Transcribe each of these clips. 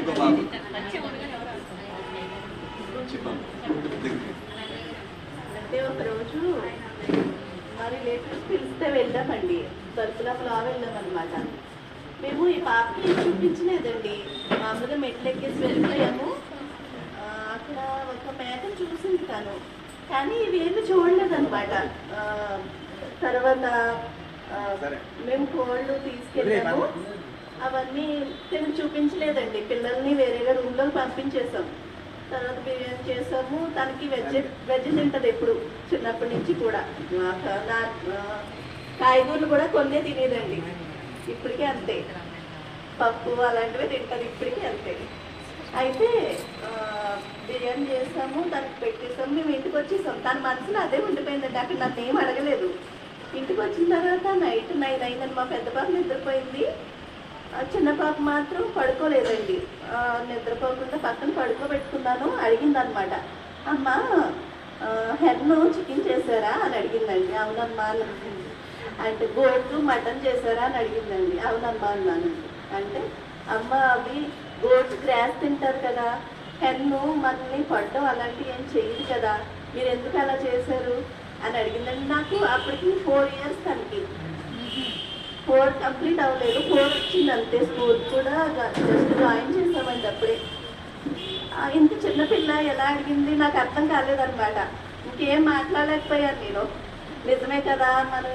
ఇంకో బాబు అంటే ఒకరోజు మా రిలేటివ్స్ పిలిస్తే వెళ్ళామండి, తలుపులా వెళ్ళామన్నమాట. మేము ఈ పాపకి చూపించలేదండి, మామూలుగా మెట్లు ఎక్కేసి వెళ్ళిపోయాము. అక్కడ ఒక మేకను చూసింది తను, కానీ ఇవేమి చూడలేదన్నమాట. తర్వాత మేము కోళ్ళు తీసుకెళ్ళాము, అవన్నీ తిని చూపించలేదండి. పిల్లల్ని వేరేగా రూమ్లో పంపించేసాం. తర్వాత బిర్యానీ చేసాము. తనకి వెజ్ తింటుంది ఎప్పుడు, చిన్నప్పటి నుంచి కూడా. కాయగూరలు కూడా కొన్నే తినేదండి, ఇప్పటికే అంతే. పప్పు అలాంటివి తింటుంది, ఇప్పటికీ అంతే. అయితే బిర్యానీ చేసాము, తనకి పెట్టేసాము. మేము ఇంటికి వచ్చేసాం. తన మనసులో అదే ఉండిపోయిందండి, అక్కడ నన్ను ఏం అడగలేదు. ఇంటికి వచ్చిన తర్వాత నైట్ 9 అయిందని మా పెద్ద పాప నిద్రపోయింది, చిన్న పాప మాత్రం పడుకోలేదండి. నిద్రపోకుండా పక్కన పడుకోబెట్టుకున్నాను. అడిగింది అనమాట, అమ్మ హెన్ను చికెన్ చేశారా అని అడిగిందండి. అవునమ్మా అంటే గోటు మటన్ చేశారా అని అడిగిందండి. అవునమ్మా అన్నాను. అంటే అమ్మ అవి గోటు గ్రాస్ తింటారు కదా, హెన్ను మనల్ని పడ్డం అలాంటివి ఏం చేయదు కదా, మీరు ఎందుకు అలా చేశారు అని అడిగిందండి. నాకు అప్పటికి 4 years, తనకి 4 కంప్లీట్ అవ్వలేదు, 4 వచ్చింది అంతే. స్కూల్ కూడా జస్ట్ జాయిన్ చేసామండి అప్పుడే. ఇంత చిన్నపిల్ల ఎలా అడిగింది నాకు అర్థం కాలేదన్నమాట. ఇంకేం మాట్లాడలేకపోయాను నేను. నిజమే కదా, మనం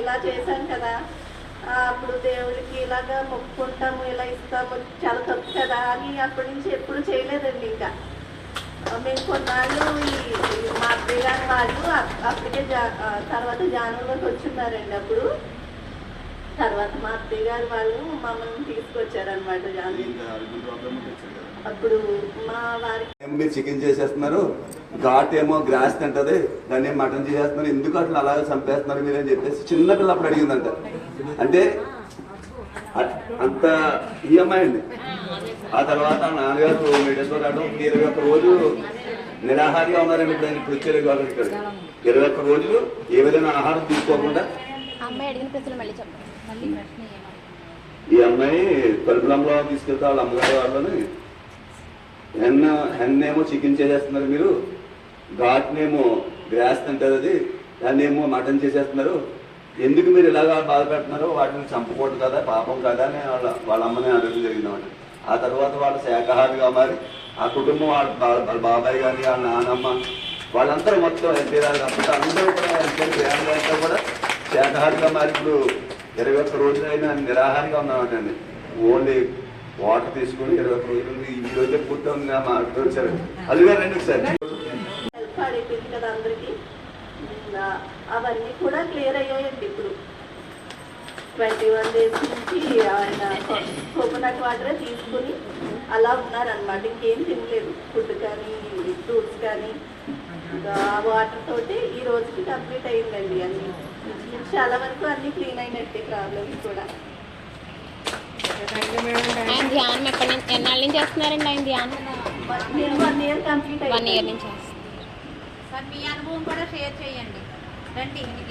ఇలా చేశాం కదా, అప్పుడు దేవుడికి ఇలాగా మొక్కుకుంటాము, ఇలా ఇస్తాము, చాలా తప్పు కదా అని అప్పటి నుంచి ఎప్పుడు చేయలేదండి. ఇంకా మేము కొన్నాళ్ళు మా అత్తయ్య గారి వాళ్ళు అప్పటికే తర్వాత జానవరికి వచ్చున్నారండి. అప్పుడు తర్వాత మా అత్తయ్య గారి వాళ్ళు మమ్మల్ని తీసుకొచ్చారనమాట జానవరి. అప్పుడు మా వారికి మీరు చికెన్ చేసేస్తున్నారు, ఘాట్ ఏమో గ్రాస్ తింటది, దాన్ని ఏమో మటన్ చేసేస్తున్నారు, ఎందుకు అట్లా అలాగే చంపేస్తున్నారు మీరు అని చెప్పేసి చిన్నపిల్ల అప్పుడు అడిగిందంట. అంటే అంత ఈఎంఐ అండి. ఆ తర్వాత నాన్నగారు మీడియాతో రావడం 21 రోజులు నిరాహారిగా ఉన్నారండి. ఇప్పుడు వచ్చే వాళ్ళు ఇక్కడ 21 రోజులు ఏ విధమైన ఆహారం తీసుకోకుండా ఈ అమ్మాయి తలుపులంలో తీసుకెళ్తా వాళ్ళ అమ్మగారు వాళ్ళని హెన్నేమో చికెన్ చేసేస్తున్నారు, మీరు ఘాట్నేమో గ్రాస్ తింటారు, అది దాన్ని ఏమో మటన్ చేసేస్తున్నారు, ఎందుకు మీరు ఇలాగా బాధపెడుతున్నారు, వాటిని చంపకూడదు కదా, పాపం కదా అని వాళ్ళ అమ్మని అడగడం జరిగిందన్నమాట. ఆ తర్వాత వాళ్ళు శాఖాహారిగా మారి ఆ కుటుంబం వాళ్ళ బాబాయ్ కానీ వాళ్ళ నాన్నమ్మ వాళ్ళందరూ మొత్తం ఎన్టీఆర్ అందరూ కూడా ఎన్టీఆర్ కూడా శాఖాహారిగా మారి ఇప్పుడు 21 రోజులైనా నిరాహారిగా ఉన్నామంట అండి. ఓన్లీ వాటర్ తీసుకుని 21 రోజులు ఈ రోజే పూర్తి మాట్లాడారు. అది గారు రండి ఒకసారి. హెల్ప్ అయిపోయింది కదా అందరికి, అవన్నీ కూడా క్లియర్ అయ్యాయండి. ఇప్పుడు 21 days నుంచి ఆయన కోకోనట్ వాటరే తీసుకుని అలా ఉన్నారనమాట. ఇంకేం తినలేదు, ఫుడ్ కానీ ఫ్రూట్స్ కానీ. ఇంకా వాటర్ తోటి ఈ రోజుకి కంప్లీట్ అయిందండి. అన్ని చాలా వరకు అన్ని క్లీన్ అయినట్టే, ప్రాబ్లమ్స్ కూడా. ఆయన ధ్యానం ఎన్నాళ్ళ నుంచి చేస్తున్నారండి? ఆయన ధ్యానం నేను 1 year కంప్లీట్ అయ్యింది. 1 year నుంచి చేస్తాను. సార్ మీ అనుభవం కూడా షేర్ చేయండి రండి.